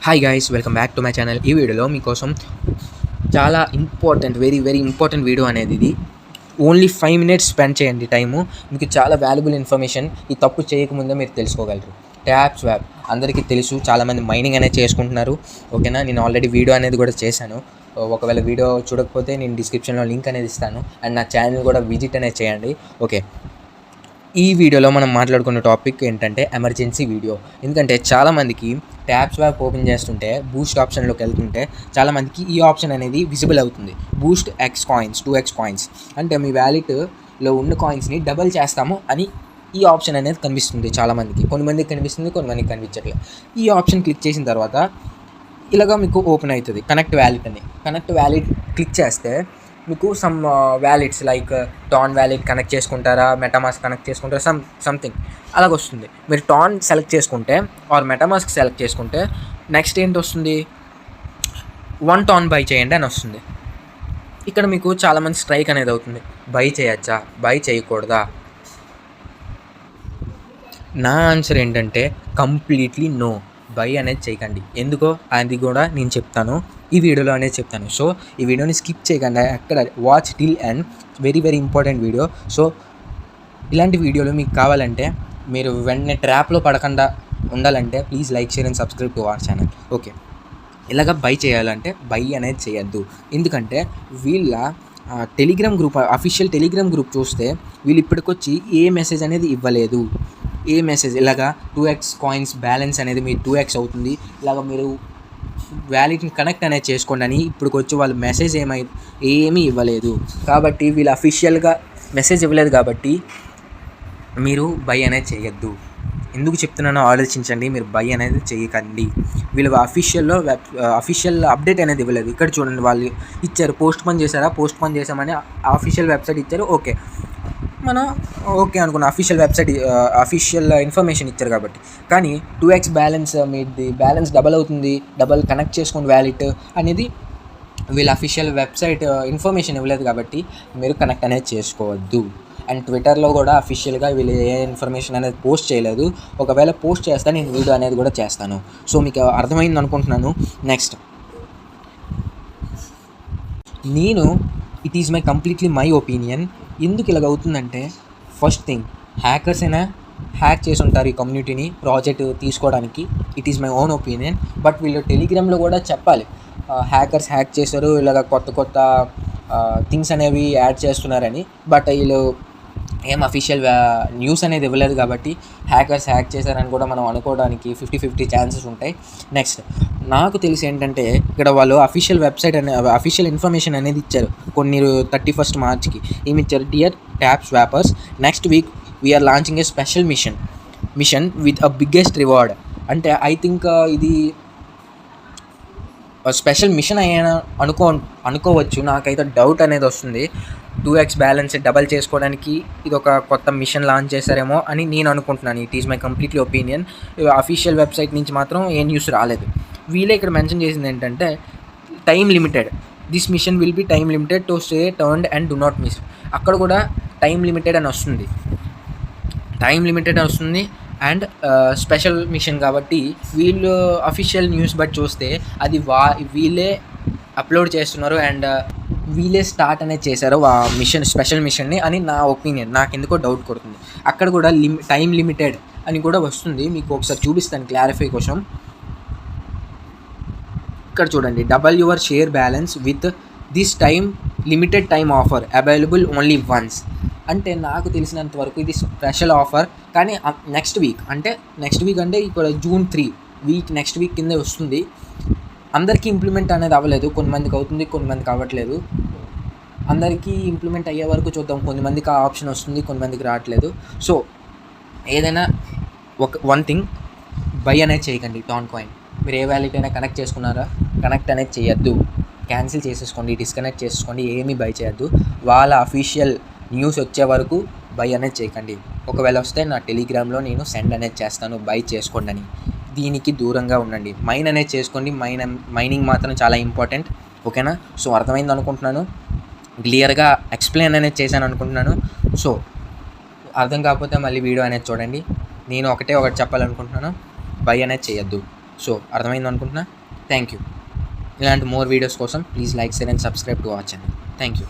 Hi guys, welcome back to my channel. ఈ వీడియోలో మీకోసం చాలా వెరీ ఇంపార్టెంట్ వీడియో అనేది ఇది. ఓన్లీ 5 minutes స్పెండ్ చేయండి టైము. మీకు చాలా వాల్యుబుల్ ఇన్ఫర్మేషన్ ఈ తప్పు చేయకముందే మీరు తెలుసుకోగలరు. ట్యాప్ స్వాప్ అందరికీ తెలుసు, చాలామంది మైనింగ్ అనేది చేసుకుంటున్నారు. ఓకేనా, నేను ఆల్రెడీ వీడియో అనేది కూడా చేశాను. ఒకవేళ వీడియో చూడకపోతే నేను డిస్క్రిప్షన్లో లింక్ అనేది ఇస్తాను. అండ్ నా ఛానల్ కూడా విజిట్ అనేది చేయండి. ఓకే, ఈ వీడియోలో మనం మాట్లాడుకున్న టాపిక్ ఏంటంటే ఎమర్జెన్సీ వీడియో. ఎందుకంటే చాలామందికి ట్యాప్ స్వాప్ ఓపెన్ చేస్తుంటే బూస్ట్ ఆప్షన్లోకి వెళ్తుంటే చాలామందికి ఈ ఆప్షన్ అనేది విజిబుల్ అవుతుంది. Boost X coins, 2x coins అంటే మీ వ్యాలెట్లో ఉన్న కాయిన్స్ని డబల్ చేస్తాము అని ఈ ఆప్షన్ అనేది కనిపిస్తుంది చాలామందికి. కొంతమందికి కనిపిస్తుంది, కొంతమందికి కనిపించట్లేదు. ఈ ఆప్షన్ క్లిక్ చేసిన తర్వాత ఇలాగా మీకు ఓపెన్ అవుతుంది కనెక్ట్ వ్యాలెట్ అని. కనెక్ట్ వ్యాలెట్ క్లిక్ చేస్తే మీకు some wallets like TON wallet connect చేసుకుంటారా, మెటామాస్క్ కనెక్ట్ చేసుకుంటారా, సంథింగ్ అలాగ వస్తుంది. మీరు టాన్ సెలెక్ట్ చేసుకుంటే ఆర్ మెటామాస్క్ సెలెక్ట్ చేసుకుంటే నెక్స్ట్ ఏంటి వస్తుంది, 1 టాన్ బై చేయండి అని వస్తుంది. ఇక్కడ మీకు చాలామంది స్ట్రైక్ అనేది అవుతుంది. బై చేయొచ్చా, బై చేయకూడదా? నా ఆన్సర్ ఏంటంటే కంప్లీట్లీ నో, బై అనేది చేయకండి. ఎందుకో అది కూడా నేను చెప్తాను, ఈ వీడియోలో అనేది చెప్తాను. సో ఈ వీడియోని స్కిప్ చేయకుండా అక్కడ watch till and very important video. So ఇలాంటి వీడియోలు మీకు కావాలంటే, మీరు వెంటనే ట్రాప్లో పడకుండా ఉండాలంటే please like, share and subscribe to our channel. Okay, ఇలాగ బై చేయాలంటే బై అనేది చేయొద్దు. ఎందుకంటే వీళ్ళ Telegram group, official Telegram group చూస్తే వీళ్ళు ఇప్పటికొచ్చి ఏ మెసేజ్ అనేది ఇవ్వలేదు. ఏ మెసేజ్ ఇలాగా 2x కాయిన్స్ బ్యాలెన్స్ అనేది మీ 2x అవుతుంది, ఇలాగ మీరు వ్యాలెట్ని కనెక్ట్ అనేది చేసుకోండి అని ఇప్పటికొచ్చి వాళ్ళు మెసేజ్ ఏమీ ఇవ్వలేదు. కాబట్టి వీళ్ళు అఫీషియల్గా మెసేజ్ ఇవ్వలేదు కాబట్టి మీరు బై అనేది చేయొద్దు. ఎందుకు చెప్తున్నానో ఆలోచించండి. మీరు బై అనేది చేయకండి. వీళ్ళు అఫీషియల్ అప్డేట్ అనేది ఇవ్వలేదు. ఇక్కడ చూడండి, వాళ్ళు ఇచ్చారు, పోస్ట్ పోన్ చేశామని అఫీషియల్ వెబ్సైట్ ఇచ్చారు. ఓకే, మనం ఓకే అనుకున్న అఫీషియల్ ఇన్ఫర్మేషన్ ఇచ్చారు కాబట్టి. కానీ 2x బ్యాలెన్స్, మీది బ్యాలెన్స్ డబల్ అవుతుంది, డబల్ కనెక్ట్ చేసుకుని వ్యాలెట్ అనేది వీళ్ళ అఫీషియల్ వెబ్సైట్ ఇన్ఫర్మేషన్ ఇవ్వలేదు కాబట్టి మీరు కనెక్ట్ అనేది చేసుకోవద్దు. అండ్ ట్విట్టర్లో కూడా అఫీషియల్గా వీళ్ళు ఏ ఇన్ఫర్మేషన్ అనేది పోస్ట్ చేయలేదు. ఒకవేళ పోస్ట్ చేస్తే నేను వీడియో అనేది కూడా చేస్తాను. సో మీకు అర్థమైంది అనుకుంటున్నాను. Next, it is completely my opinion. ఎందుకు ఇలాగ అవుతుందంటే, ఫస్ట్ థింగ్, హ్యాకర్స్ అయినా హ్యాక్ చేసి ఉంటారు ఈ కమ్యూనిటీని ప్రాజెక్ట్ తీసుకోవడానికి. It is my own opinion. But వీళ్ళు టెలిగ్రామ్లో కూడా చెప్పాలి, హ్యాకర్స్ హ్యాక్ చేశారు, ఇలాగ కొత్త థింగ్స్ అనేవి యాడ్ చేస్తున్నారని. బట్ వీళ్ళు ఏం అఫీషియల్ న్యూస్ అనేది ఇవ్వలేదు కాబట్టి హ్యాకర్స్ హ్యాక్ చేశారని కూడా మనం అనుకోవడానికి 50-50 ఛాన్సెస్ ఉంటాయి. నెక్స్ట్, నాకు తెలిసి ఏంటంటే ఇక్కడ వాళ్ళు అఫీషియల్ ఇన్ఫర్మేషన్ అనేది ఇచ్చారు కొన్ని 31st మార్చ్కి. ఏమి ఇచ్చారు, dear tap swappers, next week we're launching a special mission with a biggest reward. అంటే ఐ థింక్ ఇది స్పెషల్ మిషన్ అయ్యాన అనుకోవచ్చు. నాకైతే డౌట్ అనేది వస్తుంది. 2x బ్యాలెన్స్ డబల్ చేసుకోవడానికి ఇది ఒక కొత్త మిషన్ లాంచ్ చేశారేమో అని నేను అనుకుంటున్నాను. It is my completely opinion. Official website నుంచి మాత్రం ఏ న్యూస్ రాలేదు. వీళ్ళే ఇక్కడ మెన్షన్ చేసింది ఏంటంటే time limited, this mission will be time limited to stay tuned and do not miss. అక్కడ కూడా టైమ్ లిమిటెడ్ అని వస్తుంది, అండ్ స్పెషల్ మిషన్ కాబట్టి వీళ్ళు అఫీషియల్ న్యూస్ బట్టి చూస్తే అది వీళ్ళే అప్లోడ్ చేస్తున్నారు అండ్ వీళ్ళే స్టార్ట్ అనేది చేశారు ఆ స్పెషల్ మిషన్ని అని నా ఒపీనియన్. నాకు ఎందుకో డౌట్ కొడుతుంది. అక్కడ కూడా టైం లిమిటెడ్ అని కూడా వస్తుంది. మీకు ఒకసారి చూపిస్తాను క్లారిఫై కోసం. ఇక్కడ చూడండి, double your share balance with this limited time offer available only once. అంటే నాకు తెలిసినంత వరకు ఇది స్పెషల్ ఆఫర్. కానీ నెక్స్ట్ వీక్ అంటే ఇక్కడ June 3 నెక్స్ట్ వీక్ కింద వస్తుంది. అందరికీ ఇంప్లిమెంట్ అనేది అవ్వలేదు, కొంతమందికి అవుతుంది, కొంతమందికి అవ్వట్లేదు. అందరికీ ఇంప్లిమెంట్ అయ్యే వరకు చూద్దాం. కొంతమందికి ఆ ఆప్షన్ వస్తుంది, కొంతమందికి రావట్లేదు. సో ఏదైనా వన్ థింగ్, బై అనేది చేయకండి టాన్ కాయిన్. మీరు ఏ వ్యాలెట్ అయినా కనెక్ట్ చేసుకున్నారా, కనెక్ట్ అనేది చేయొద్దు, క్యాన్సిల్ చేసేసుకోండి, డిస్కనెక్ట్ చేసుకోండి, ఏమీ బై చేయొద్దు. వాళ్ళ అఫీషియల్ న్యూస్ వచ్చే వరకు బై అనేది చేయకండి. ఒకవేళ వస్తే నా టెలిగ్రామ్లో నేను సెండ్ అనేది చేస్తాను, బై చేసుకోండి అని. దీనికి దూరంగా ఉండండి. మైన్ అనేది చేసుకోండి. మైనింగ్ మాత్రం చాలా ఇంపార్టెంట్. ఓకేనా? సో అర్థమైంది అనుకుంటున్నాను, క్లియర్గా ఎక్స్ప్లెయిన్ అనేది చేశాను అనుకుంటున్నాను. సో అర్థం కాకపోతే మళ్ళీ వీడియో అనేది చూడండి. నేను ఒకటి చెప్పాలనుకుంటున్నాను, బై అనేది చేయొద్దు. సో అర్థమైంది అనుకుంటున్నా. Thank you. ఇలాంటి మోర్ వీడియోస్ కోసం please like, share and subscribe to our channel. Thank you.